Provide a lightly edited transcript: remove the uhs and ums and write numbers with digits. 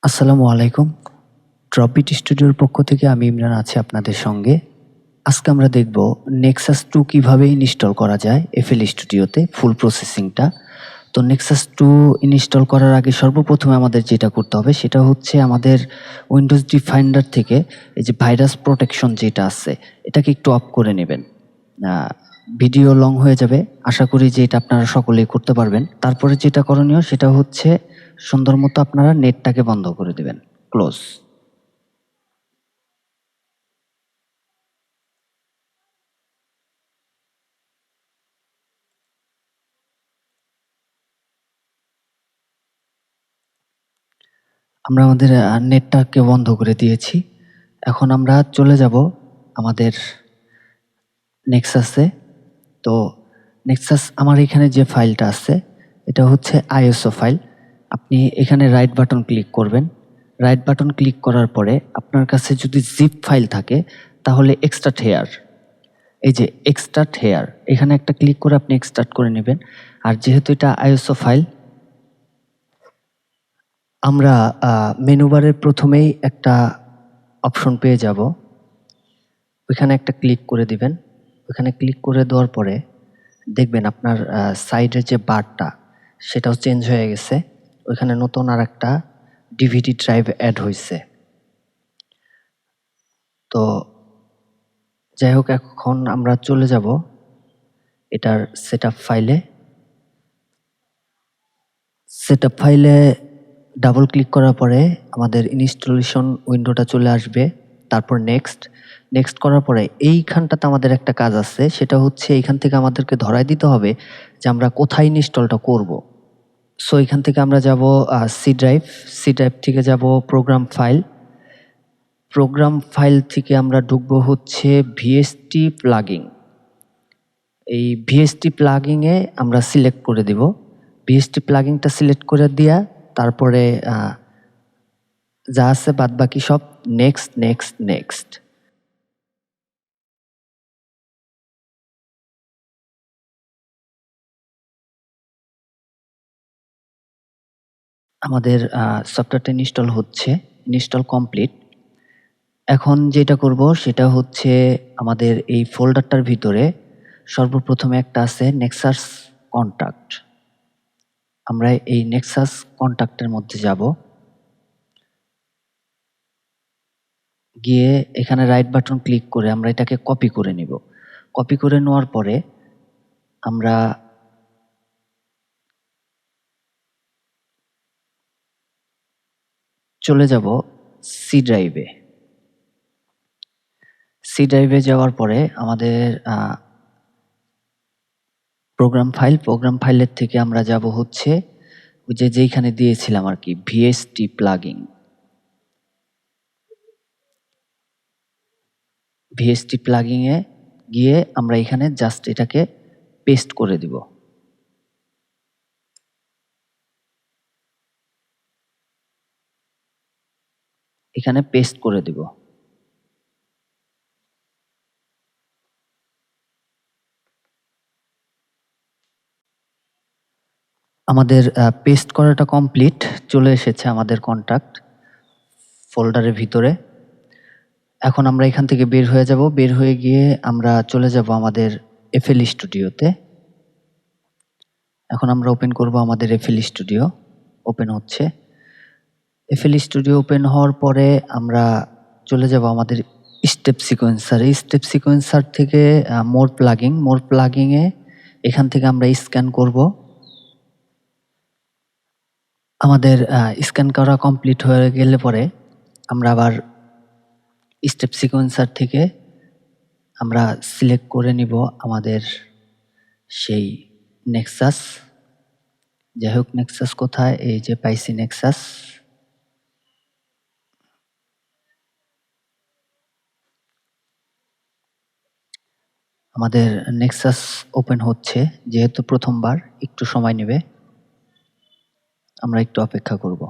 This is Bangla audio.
আসসালামু আলাইকুম। ড্রপবিট স্টুডিওর পক্ষ থেকে আমি ইমরান আছি আপনাদের সঙ্গে। আজকে আমরা দেখব Nexus 2 কিভাবে ইনস্টল করা যায় FL স্টুডিওতে ফুল প্রসেসিংটা। তো Nexus 2 ইনস্টল করার আগে সর্বপ্রথমে আমাদের যেটা করতে হবে সেটা হচ্ছে আমাদের উইন্ডোজ ডিফাইন্ডার থেকে এই যে ভাইরাস প্রোটেকশন যেটা আছে এটাকে একটু অফ করে নেবেন। ভিডিও লং হয়ে যাবে। আশা করি যে এটা আপনারা সকলেই করতে পারবেন। তারপরে যেটা করণীয় সেটা হচ্ছে সুন্দর মতো আপনারা নেটটাকে বন্ধ করে দিবেন। ক্লোজ। আমরা আমাদের নেটটাকে বন্ধ করে দিয়েছি। এখন আমরা চলে যাব আমাদের নেক্সাসে। তো নেক্সাস আমার এখানে যে ফাইলটা আছে এটা হচ্ছে আইএসও ফাইল। আপনি এখানে রাইট বাটন ক্লিক করবেন। রাইট বাটন ক্লিক করার পরে আপনার কাছে যদি জিপ ফাইল থাকে তাহলে এক্সট্রাক্ট হেয়ার, এই যে এক্সট্রাক্ট হেয়ার এখানে একটা ক্লিক করে আপনি এক্সট্রাক্ট করে নেবেন। আর যেহেতু এটা আইএসও ফাইল আমরা মেনু বারের প্রথমেই একটা অপশন পেয়ে যাব, ওইখানে একটা ক্লিক করে দিবেন। ওইখানে ক্লিক করে দেওয়ার পরে দেখবেন আপনার সাইডের যে বারটা সেটাও চেঞ্জ হয়ে গেছে। ওইখানে নতুন আর একটা ডিভিডি ড্রাইভ অ্যাড হয়েছে। তো যাই হোক, এখন আমরা চলে যাব এটার সেটআপ ফাইলে। সেটআপ ফাইলে ডাবল ক্লিক করার পরে আমাদের ইনস্টলেশন উইন্ডোটা চলে আসবে। তারপর নেক্সট করার পরে এইখানটাতে আমাদের একটা কাজ আছে, সেটা হচ্ছে এইখান থেকে আমাদেরকে ধরায় দিতে হবে যে আমরা কোথায় ইনস্টলটা করব। সো এখান থেকে আমরা যাব সি ড্রাইভ থেকে যাব প্রোগ্রাম ফাইল থেকে আমরা ঢুকবো হচ্ছে ভিএসটি প্লাগিং। এই ভিএসটি প্লাগিংয়ে আমরা সিলেক্ট করে দিব। ভিএসটি প্লাগিংটা সিলেক্ট করে দিয়া তারপরে যা আছে বাদ বাকি সব নেক্সট। আমাদের সফটওয়্যারটা ইনস্টল হচ্ছে, ইনস্টল কমপ্লিট। এখন যেটা করব সেটা হচ্ছে আমাদের এই ফোল্ডারটার ভিতরে সর্বপ্রথমে একটা আছে নেক্সাস কন্ট্যাক্ট। আমরা এই নেক্সাস কন্ট্যাক্টের মধ্যে যাব, গিয়ে এখানে রাইট বাটন ক্লিক করে আমরা এটাকে কপি করে নিব। কপি করে নেওয়ার পরে আমরা চলে যাব সি ড্রাইভে। সি ড্রাইভে যাওয়ার পরে আমাদের প্রোগ্রাম ফাইলের থেকে আমরা যাব হচ্ছে ওই যে যেইখানে দিয়েছিলাম আর কি ভিএসটি প্লাগিং। ভিএসটি প্লাগিংয়ে গিয়ে আমরা এখানে জাস্ট এটাকে পেস্ট করে দিব। এখানে পেস্ট করে দিব। আমাদের পেস্ট করাটা কমপ্লিট, চলে এসেছে আমাদের কন্ট্যাক্ট ফোল্ডারের ভিতরে। এখন আমরা এখান থেকে বের হয়ে যাব। বের হয়ে গিয়ে আমরা চলে যাব আমাদের এফএল স্টুডিওতে। এখন আমরা ওপেন করব আমাদের এফএল স্টুডিও। ওপেন হচ্ছে। এফএল স্টুডিও ওপেন হওয়ার পরে আমরা চলে যাব আমাদের স্টেপ সিকোয়েন্সার। এই স্টেপ সিকোয়েন্সার থেকে মোর প্লাগিংয়ে এখান থেকে আমরা স্ক্যান করব। আমাদের স্ক্যান করা কমপ্লিট হয়ে গেলে পরে আমরা আবার স্টেপ সিকোয়েন্সার থেকে আমরা সিলেক্ট করে নিব আমাদের সেই নেক্সাস। যাই হোক, নেক্সাস কোথায়, এই যে পাইছি নেক্সাস। আমাদের নেক্সাস ওপেন হচ্ছে, যেহেতু প্রথমবার একটু সময় নেবে, আমরা একটু অপেক্ষা করব।